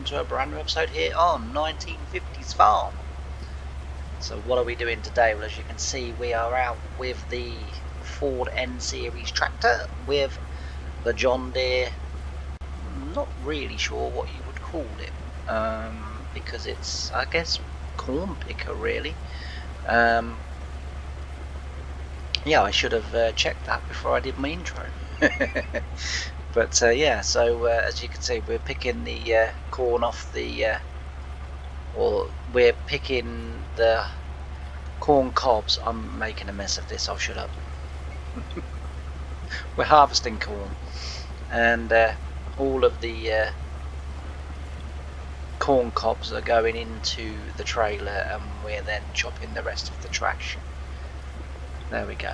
to a brand new episode here on 1950's Farm. So what are we doing today? Well, as you can see, we are out with the Ford N Series tractor with the John Deere, not really sure what you would call it, because it's, I guess, corn picker really. Yeah, I should have checked that before I did my intro. But yeah, so as you can see, we're picking the corn off the, or we're picking the corn cobs. I'm making a mess of this, I'll shut up. We're harvesting corn, and all of the corn cobs are going into the trailer, and we're then chopping the rest of the trash. There we go.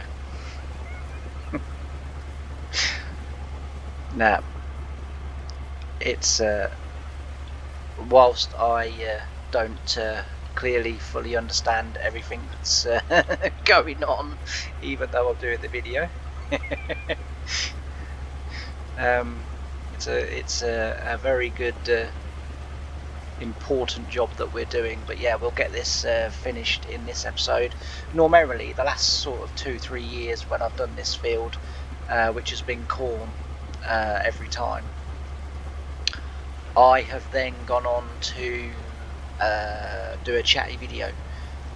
Now, it's whilst I don't clearly fully understand everything that's going on, even though I'm doing the video, it's a very good important job that we're doing. But yeah, we'll get this finished in this episode. Normally the last sort of 2-3 years when I've done this field, which has been corn every time, I have then gone on to do a chatty video,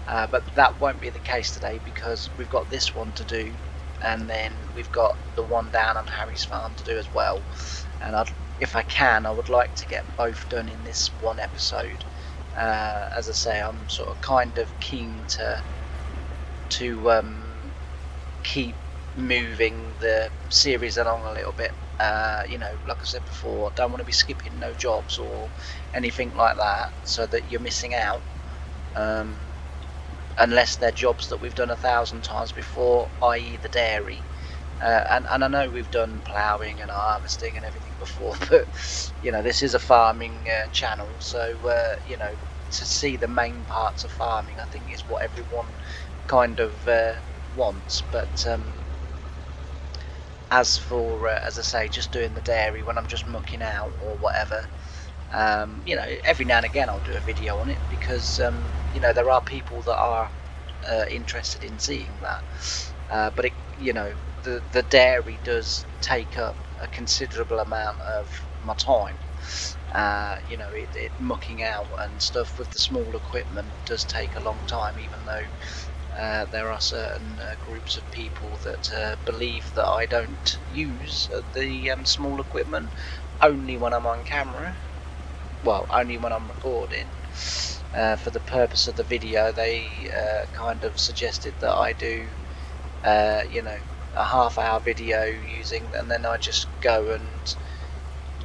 but that won't be the case today because we've got this one to do, and then we've got the one down on Harry's farm to do as well. And if I can, I would like to get both done in this one episode. As I say, I'm sort of kind of keen to keep moving the series along a little bit. You know, like I said before, I don't want to be skipping no jobs or anything like that, so that you're missing out, unless they're jobs that we've done 1,000 times before, i.e. the dairy. And I know we've done ploughing and harvesting and everything before, but you know, this is a farming channel, so you know, to see the main parts of farming, I think, is what everyone kind of wants. But as for as I say, just doing the dairy when I'm just mucking out or whatever, you know, every now and again I'll do a video on it because you know, there are people that are interested in seeing that, but it, you know, the dairy does take up a considerable amount of my time. You know, it mucking out and stuff with the small equipment does take a long time, even though there are certain groups of people that believe that I don't use the small equipment only when I'm on camera. Well, only when I'm recording. For the purpose of the video, they kind of suggested that I do, you know, a half-hour video using, and then I just go and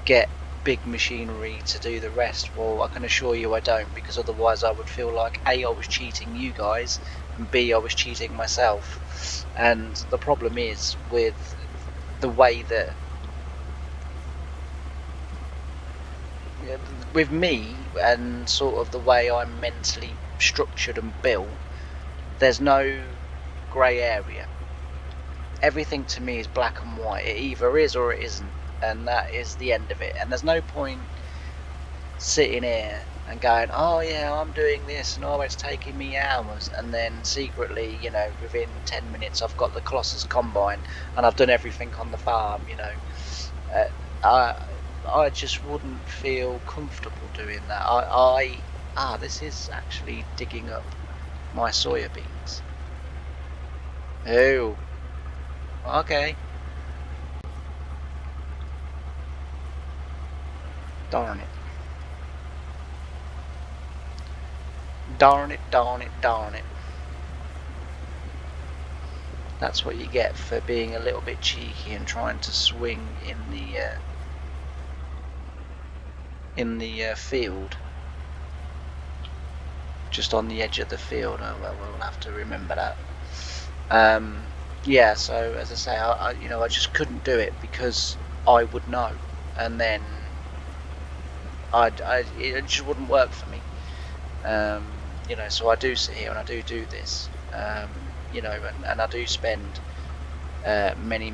get big machinery to do the rest. Well, I can assure you I don't, because otherwise I would feel like A, I was cheating you guys, and B, I was cheating myself. And the problem is with the way that, with me and sort of the way I'm mentally structured and built, there's no grey area. Everything to me is black and white. It either is or it isn't, and that is the end of it. And there's no point sitting here and going, oh yeah, I'm doing this and oh, it's taking me hours, and then secretly, you know, within 10 minutes I've got the Colossus combine and I've done everything on the farm. You know, I just wouldn't feel comfortable doing that. This is actually digging up my soya beans. Oh, okay. Darn it. Darn it, darn it, darn it. That's what you get for being a little bit cheeky and trying to swing in the field. Just on the edge of the field. Oh, well, we'll have to remember that. Yeah, so as I say, you know, I just couldn't do it because I would know, and then it just wouldn't work for me. You know, so I do sit here and I do this, you know, and I do spend many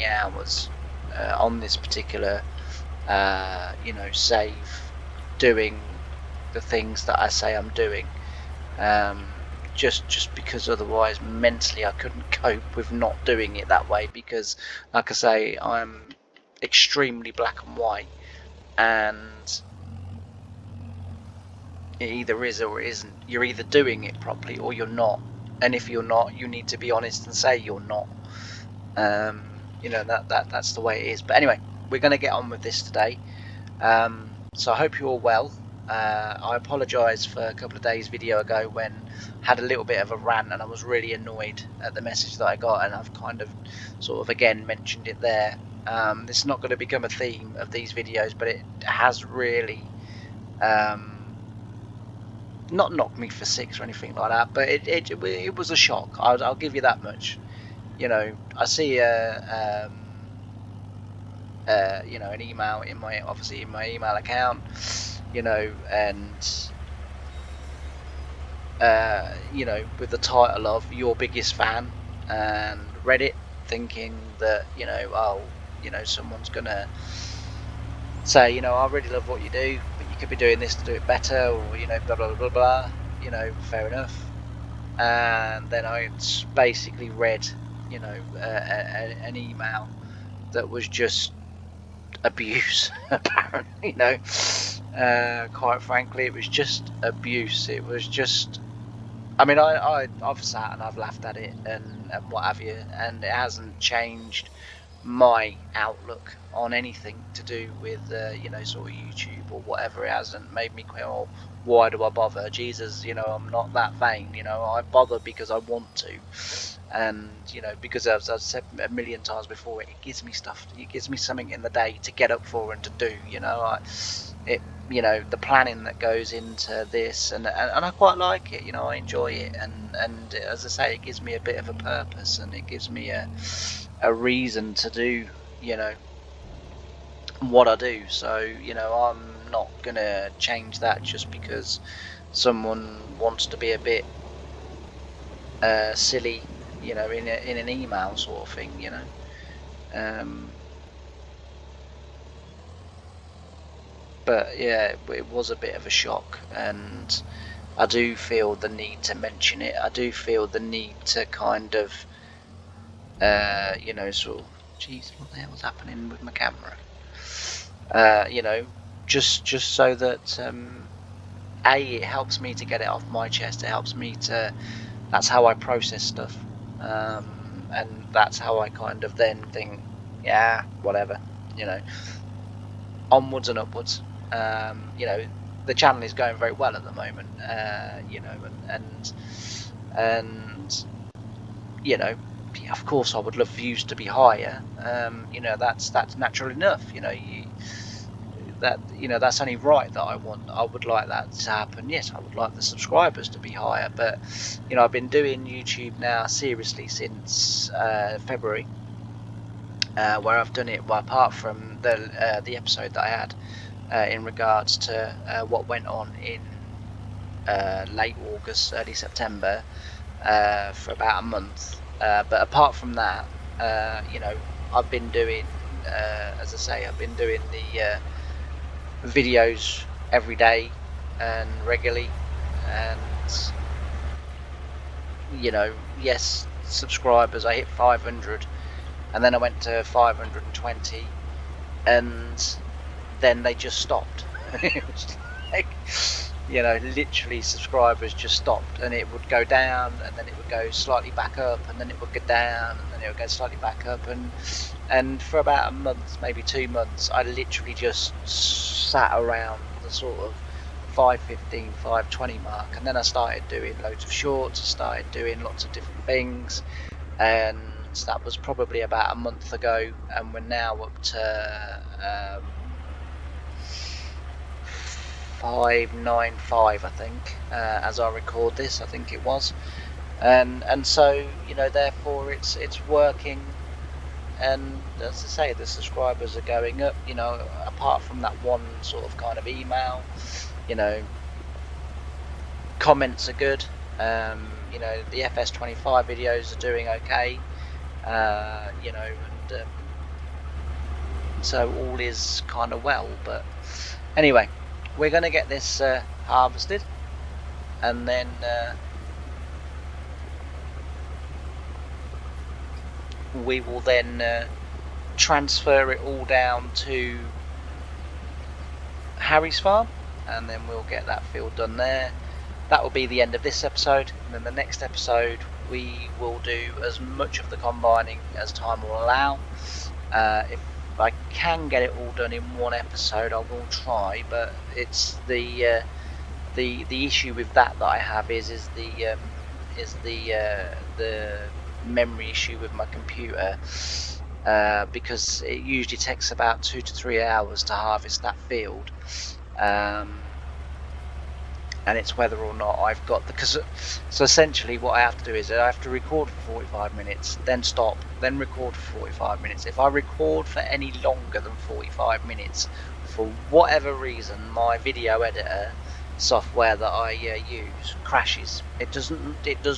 hours on this particular, you know, save doing the things that I say I'm doing, just because otherwise mentally I couldn't cope with not doing it that way, because like I say, I'm extremely black and white, and it either is or it isn't. You're either doing it properly or you're not, and if you're not, you need to be honest and say you're not. You know, that's the way it is. But anyway, we're going to get on with this today. So I hope you're all well. I apologise for a couple of days video ago when I had a little bit of a rant and I was really annoyed at the message that I got, and I've kind of sort of again mentioned it there. This is not going to become a theme of these videos, but it has really not knocked me for six or anything like that, but it was a shock. I'll give you that much. You know, I see you know, an email in my email account, you know, and you know, with the title of "Your Biggest Fan," and read it thinking that, you know, oh, you know, someone's gonna say, you know, I really love what you do, but you could be doing this to do it better, or, you know, blah blah blah blah. You know, fair enough. And then I basically read, you know, an email that was just abuse. Apparently, you know, quite frankly, it was just abuse. It was just, I mean, I've sat and I've laughed at it and what have you, and it hasn't changed my outlook on anything to do with you know, sort of YouTube or whatever. It hasn't made me go, oh, why do I bother? Jesus, you know, I'm not that vain. You know, I bother because I want to, and you know, because as I've said a million times before, it gives me stuff. It gives me something in the day to get up for and to do. You know, it, you know, the planning that goes into this, and I quite like it. You know, I enjoy it, and as I say, it gives me a bit of a purpose, and it gives me a reason to do, you know, what I do. So, you know, I'm not gonna change that just because someone wants to be a bit silly, you know, in an email sort of thing, you know. But yeah, it was a bit of a shock, and I do feel the need to mention it. I do feel the need to kind of you know, sort of, geez, what the hell's happening with my camera? You know, just so that it helps me to get it off my chest. It helps me to. That's how I process stuff, and that's how I kind of then think, yeah, whatever, you know, onwards and upwards. You know, the channel is going very well at the moment. You know, and you know, of course I would love views to be higher. You know, that's natural enough. You know, you know, that's only right that I would like that to happen. Yes, I would like the subscribers to be higher, but you know, I've been doing YouTube now seriously since February, where I've done it, well, apart from the episode that I had in regards to what went on in late August, early September, for about a month. But apart from that, you know, I've been doing, as I say, I've been doing the videos every day and regularly, and you know, yes, subscribers, I hit 500, and then I went to 520, and then they just stopped. It was like, you know, literally subscribers just stopped, and it would go down, and then it would go slightly back up, and then it would go down, and then it would go slightly back up, and for about a month, maybe 2 months, I literally just sat around the sort of 515, 520 mark, and then I started doing loads of shorts. I started doing lots of different things, and that was probably about a month ago, and we're now up to 595, I think, as I record this. I think it was, and so, you know, therefore it's working, and as I say, the subscribers are going up. You know, apart from that one sort of kind of email, you know, comments are good. You know, the FS25 videos are doing okay. You know, and so all is kind of well. But anyway, we're going to get this harvested, and then we will then transfer it all down to Harry's farm, and then we'll get that field done there. That will be the end of this episode, and then the next episode we will do as much of the combining as time will allow. If I can get it all done in one episode, I will try, but it's the issue with that I have is the memory issue with my computer, because it usually takes about 2 to 3 hours to harvest that field, and it's whether or not I've got so essentially what I have to do is I have to record for 45 minutes, then stop, then record for 45 minutes. If I record for any longer than 45 minutes, for whatever reason, my video editor software that I use crashes. It does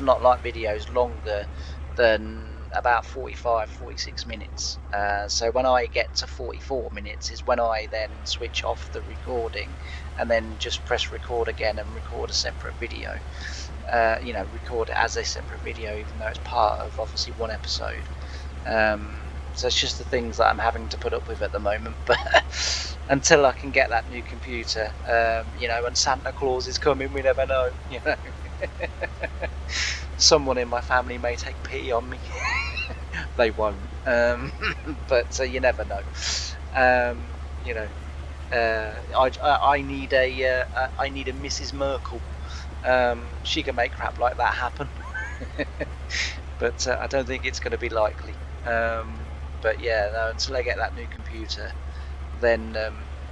not like videos longer than about 46 minutes. So when I get to 44 minutes is when I then switch off the recording and then just press record again and record a separate video. Record it as a separate video, even though it's part of obviously one episode. So it's just the things that I'm having to put up with at the moment, but until I can get that new computer, and Santa Claus is coming, we never know, Someone in my family may take pity on me. They won't, but you never know. I need a Mrs. Merkel. She can make crap like that happen. But I don't think it's going to be likely. But yeah, no, until I get that new computer, then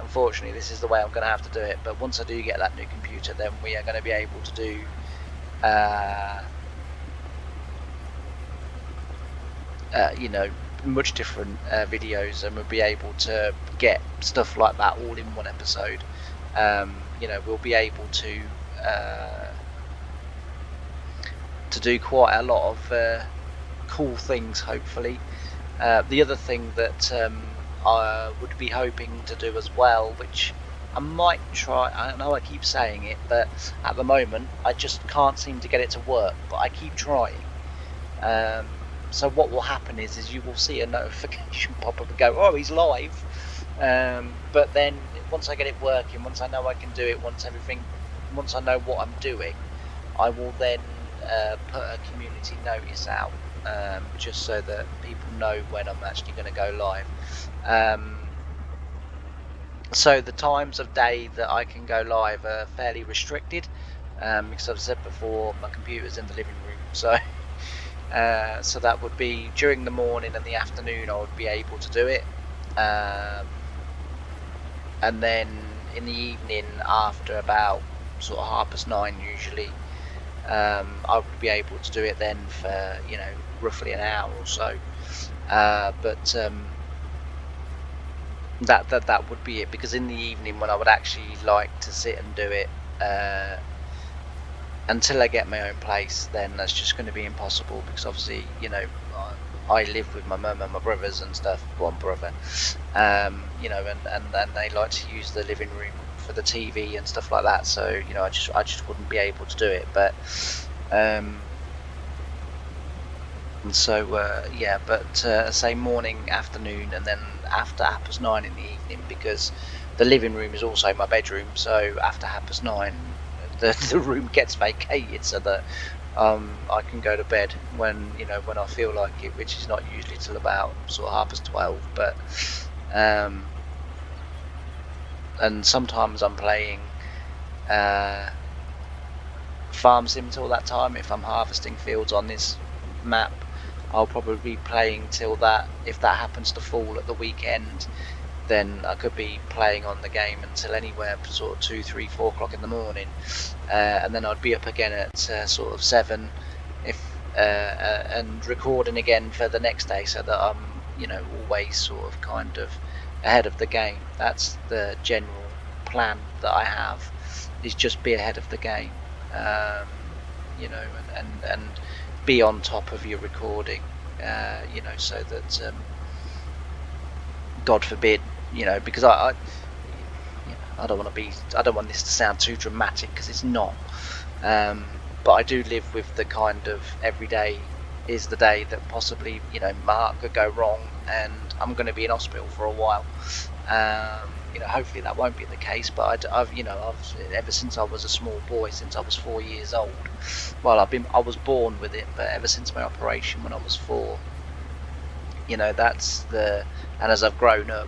unfortunately this is the way I'm going to have to do it. But once I do get that new computer, then we are going to be able to do much different videos, and we'll be able to get stuff like that all in one episode. We'll be able to do quite a lot of cool things, hopefully. The other thing that I would be hoping to do as well, which I might try, I know I keep saying it, but at the moment I just can't seem to get it to work, but I keep trying. So what will happen is you will see a notification pop up and go, oh, he's live. But then once I get it working, once I know I can do it, once I know what I'm doing, I will then put a community notice out, just so that people know when I'm actually going to go live. So the times of day that I can go live are fairly restricted, because I've said before, my computer's in the living room, so that would be during the morning and the afternoon I would be able to do it, and then in the evening after about sort of 9:30 usually, I would be able to do it then for roughly an hour or so, but that would be it, because in the evening when I would actually like to sit and do it, until I get my own place, then that's just going to be impossible, because obviously I live with my mum and my brothers and stuff, one brother, and they like to use the living room for the TV and stuff like that, so I just wouldn't be able to do it. But say morning, afternoon, and then after 9:30 in the evening, because the living room is also my bedroom, so after 9:30 the room gets vacated, so that I can go to bed when I feel like it, which is not usually till about sort of 12:30. But and sometimes I'm playing farm sim till that time. If I'm harvesting fields on this map, I'll probably be playing till that. If that happens to fall at the weekend, then I could be playing on the game until anywhere sort of 2, 3, 4 o'clock in the morning, and then I'd be up again at sort of 7, and recording again for the next day, so that I'm always sort of kind of ahead of the game. That's the general plan that I have, is just be ahead of the game, and be on top of your recording, so that God forbid, because I don't want this to sound too dramatic, because it's not. But I do live with the kind of every day is the day that possibly, my heart could go wrong and I'm going to be in hospital for a while. Hopefully that won't be the case, but I've ever since I was a small boy, since I was 4 years old, well, I was born with it, but ever since my operation when I was 4, and as I've grown up,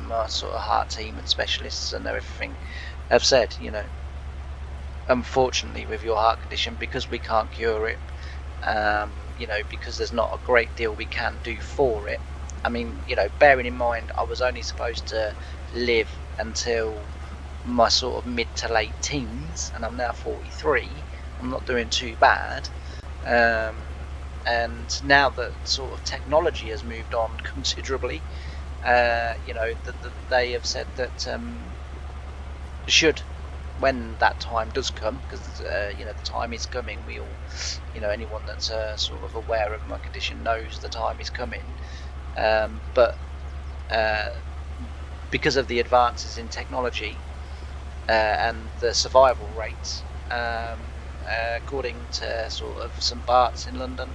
my sort of heart team and specialists and everything have said, unfortunately with your heart condition, because we can't cure it, because there's not a great deal we can do for it. I mean, bearing in mind I was only supposed to live until my sort of mid to late teens, and I'm now 43. I'm not doing too bad. And now that sort of technology has moved on considerably, they have said that when that time does come, because the time is coming, we all, anyone that's sort of aware of my condition knows the time is coming. But because of the advances in technology and the survival rates, according to sort of St Bart's in London,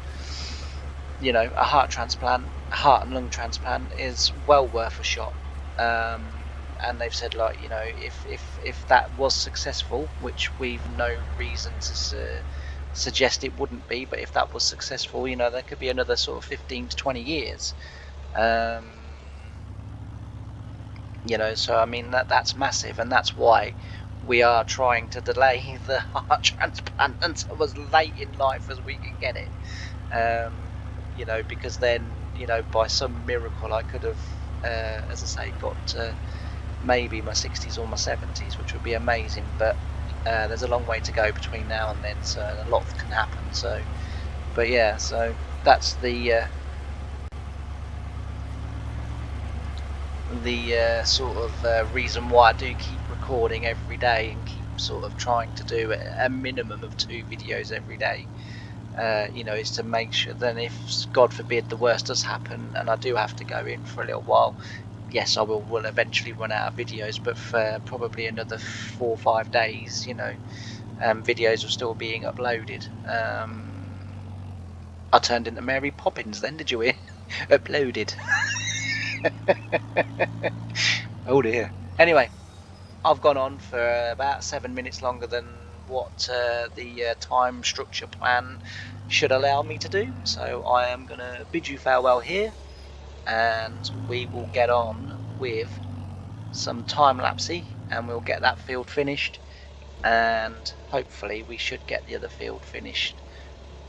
a heart and lung transplant is well worth a shot. And they've said, like, if that was successful, which we've no reason to suggest it wouldn't be, but if that was successful, there could be another sort of 15 to 20 years. So I mean that's massive, and that's why we are trying to delay the heart transplant until as late in life as we can get it. Because then, by some miracle I could have, as I say, got to maybe my 60s or my 70s, which would be amazing, but there's a long way to go between now and then, so a lot can happen. So that's the sort of reason why I do keep recording every day and keep sort of trying to do a minimum of 2 videos every day. Is to make sure then, if God forbid the worst does happen and I do have to go in for a little while, yes, I will eventually run out of videos, but for probably another 4 or 5 days, videos are still being uploaded. I turned into Mary Poppins then, did you hear? Uploaded. Oh dear. Anyway, I've gone on for about 7 minutes longer than what the time structure plan should allow me to do, so I am going to bid you farewell here, and we will get on with some time-lapsey, and we'll get that field finished, and hopefully we should get the other field finished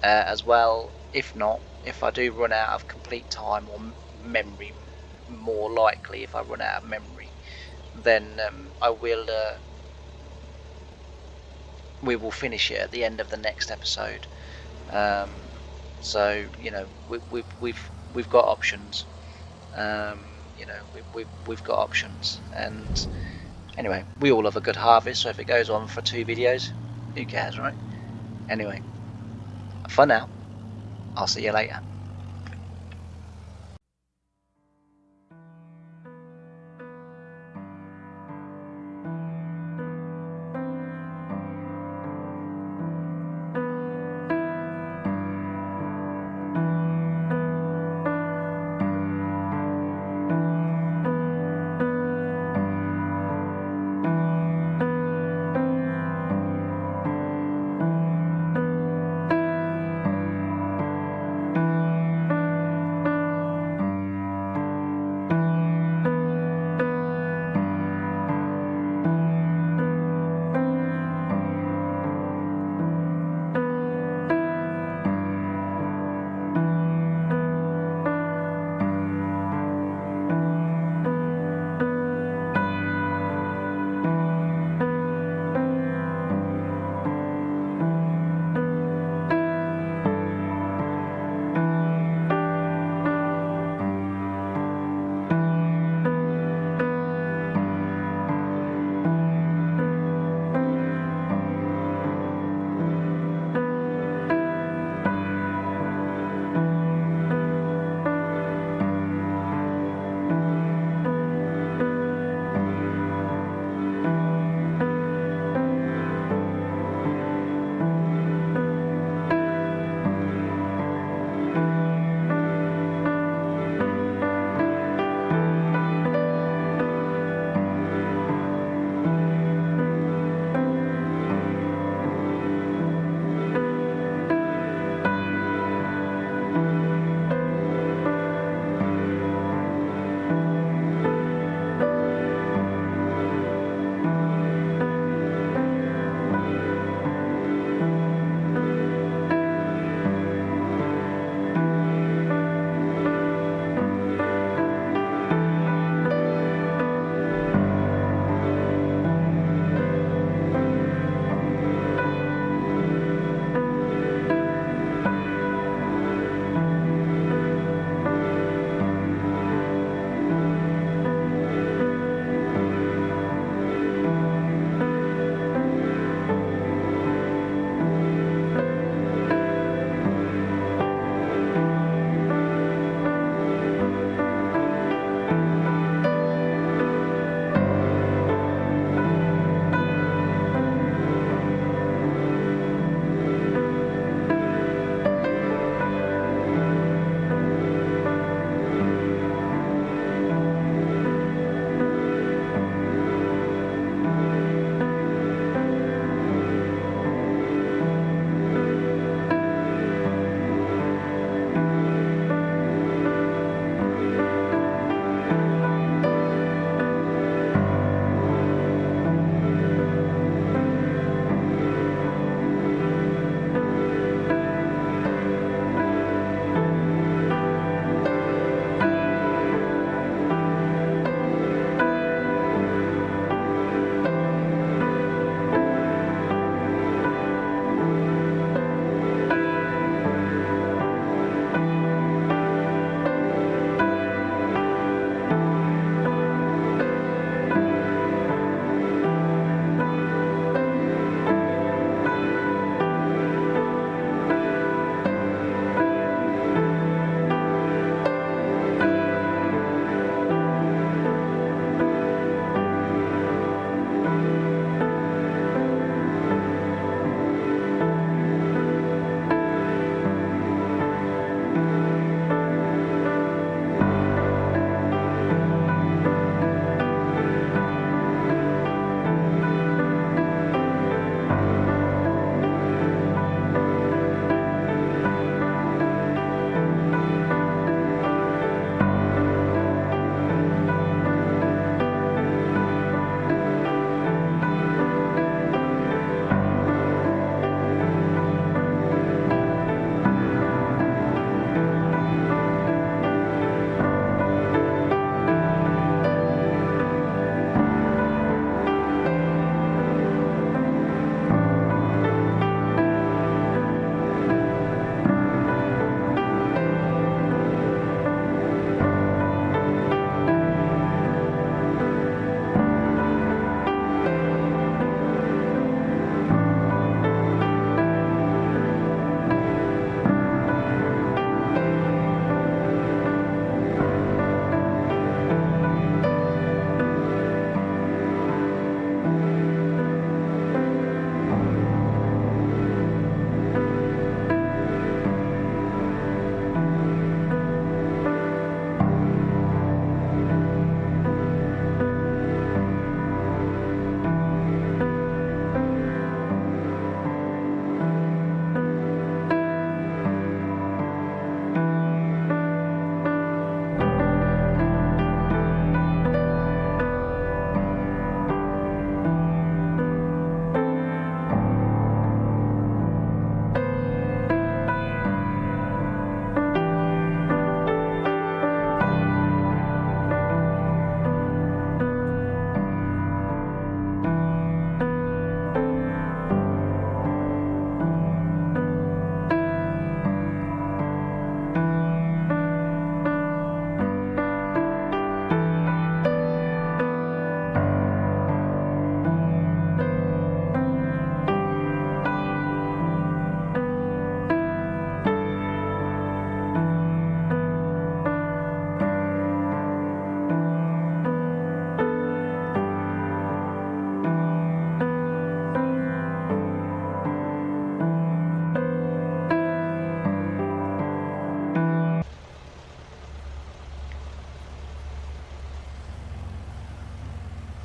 as well. If not, if I do run out of complete time or memory, more likely if I run out of memory, then we will finish it at the end of the next episode. So we've got options. We've got options, and anyway, we all have a good harvest, so if it goes on for 2 videos, who cares, right? Anyway, for now, I'll see you later.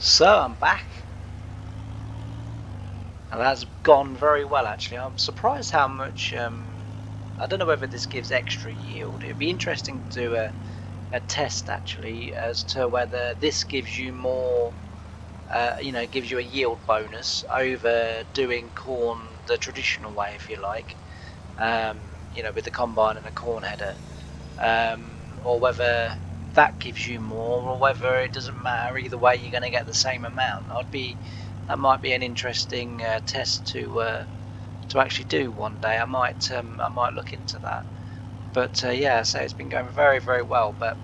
So I'm back, and that's gone very well actually. I'm surprised how much. I don't know whether this gives extra yield. It'd be interesting to do a test actually as to whether this gives you more. Gives you a yield bonus over doing corn the traditional way, if you like. With the combine and a corn header, or whether that gives you more, or whether it doesn't matter. Either way, you're going to get the same amount. That might be an interesting test to actually do one day. I might look into that. But yeah, so it's been going very, very well. But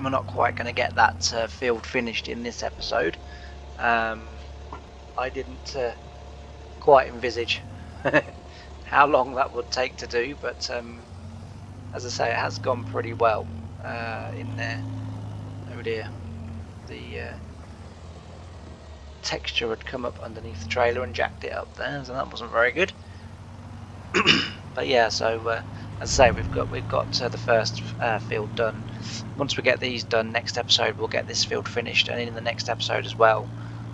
we're not quite going to get that field finished in this episode. I didn't quite envisage how long that would take to do, but as I say, it has gone pretty well in there. Oh dear, the texture had come up underneath the trailer and jacked it up there, so that wasn't very good. But yeah, so as I say, we've got the first field done. Once we get these done, next episode we'll get this field finished, and in the next episode as well,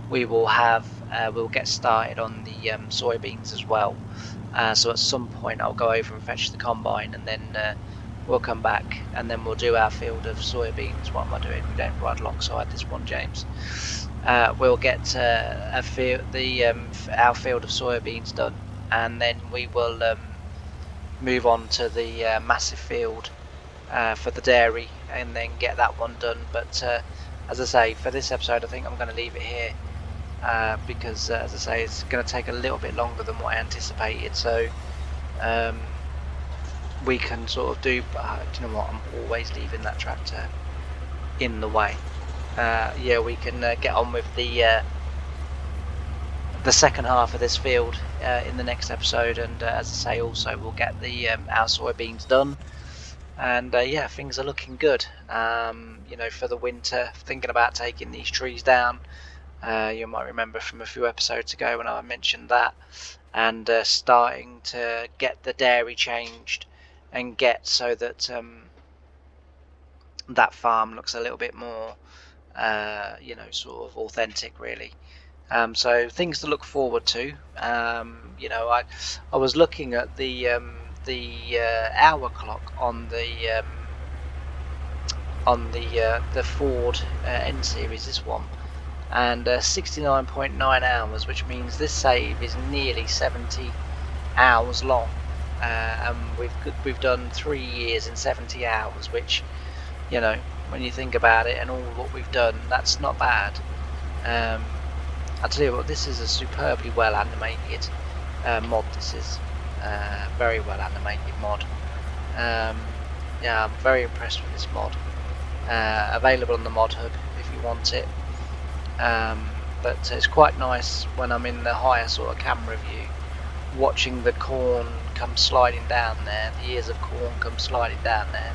we will have we'll get started on the soybeans as well. So at some point I'll go over and fetch the combine, and then we'll come back, and then we'll do our field of soybeans. What am I doing? We don't ride alongside this one, James. We'll get our field of soybeans done, and then we will move on to the massive field for the dairy, and then get that one done. But as I say, for this episode I think I'm going to leave it here, because as I say, it's going to take a little bit longer than what I anticipated, so we can sort of do you know what, I'm always leaving that tractor in the way. Yeah, we can get on with the second half of this field in the next episode, and as I say, also we'll get the our soybeans done, and yeah, things are looking good. For the winter, thinking about taking these trees down. You might remember from a few episodes ago when I mentioned that, and starting to get the dairy changed and get so that that farm looks a little bit more sort of authentic, really. So things to look forward to. I was looking at the hour clock on the Ford N series, this one, and 69.9 hours, which means this save is nearly 70 hours long, and we've done 3 years in 70 hours, which, when you think about it and all what we've done, that's not bad. I'll tell you what, this is a superbly well animated mod. This is very well animated mod. Yeah, I'm very impressed with this mod. Available on the mod hub if you want it. But it's quite nice when I'm in the higher sort of camera view, watching the corn come sliding down there, the ears of corn come sliding down there,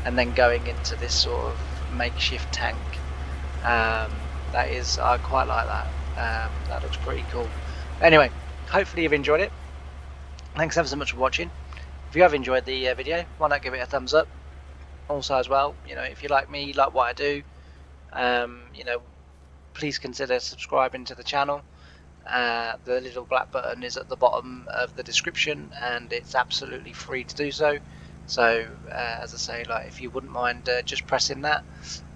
and then going into this sort of makeshift tank. I quite like that. That looks pretty cool. Anyway, hopefully you've enjoyed it. Thanks ever so much for watching. If you have enjoyed the video, why not give it a thumbs up? Also as well, if you like me, you like what I do, please consider subscribing to the channel. The little black button is at the bottom of the description, and it's absolutely free to do so. So as I say, if you wouldn't mind just pressing that.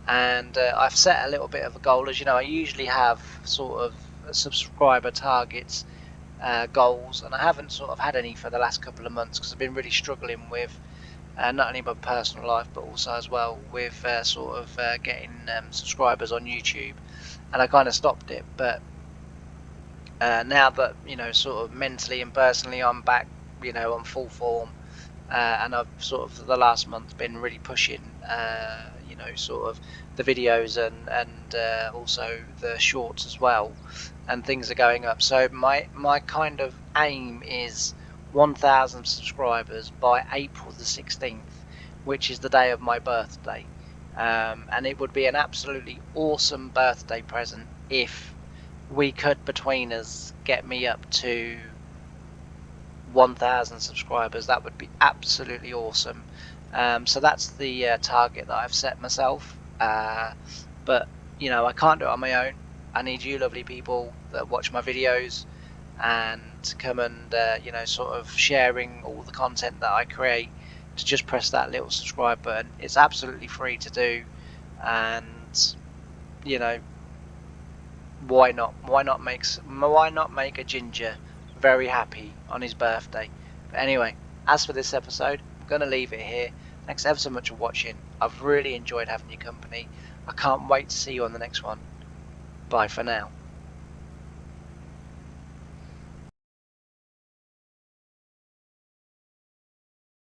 And I've set a little bit of a goal. As you know, I usually have sort of subscriber targets, goals, and I haven't sort of had any for the last couple of months because I've been really struggling with not only my personal life, but also as well with getting subscribers on YouTube, and I kind of stopped it. But now that sort of mentally and personally I'm back, on full form, and I've sort of the last month been really pushing sort of the videos and also the shorts as well, and things are going up. So my kind of aim is 1,000 subscribers by April the 16th, which is the day of my birthday, and it would be an absolutely awesome birthday present if we could, between us, get me up to 1,000 subscribers. That would be absolutely awesome. So that's the target that I've set myself, but I can't do it on my own. I need you lovely people that watch my videos and come and sort of sharing all the content that I create, to just press that little subscribe button. It's absolutely free to do, and you know, why not make a ginger very happy on his birthday? But anyway, as for this episode, I'm gonna leave it here. Thanks ever so much for watching. I've really enjoyed having your company. I can't wait to see you on the next one. Bye for now.